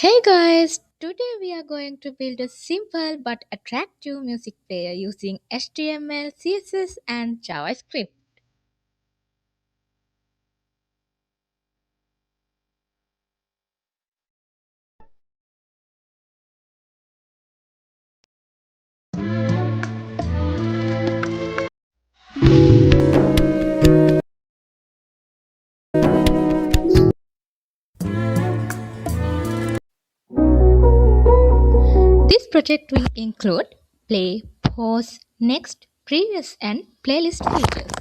Hey guys, today we are going to build a simple but attractive music player using HTML, CSS and JavaScript. This project will include play, pause, next, previous and playlist features.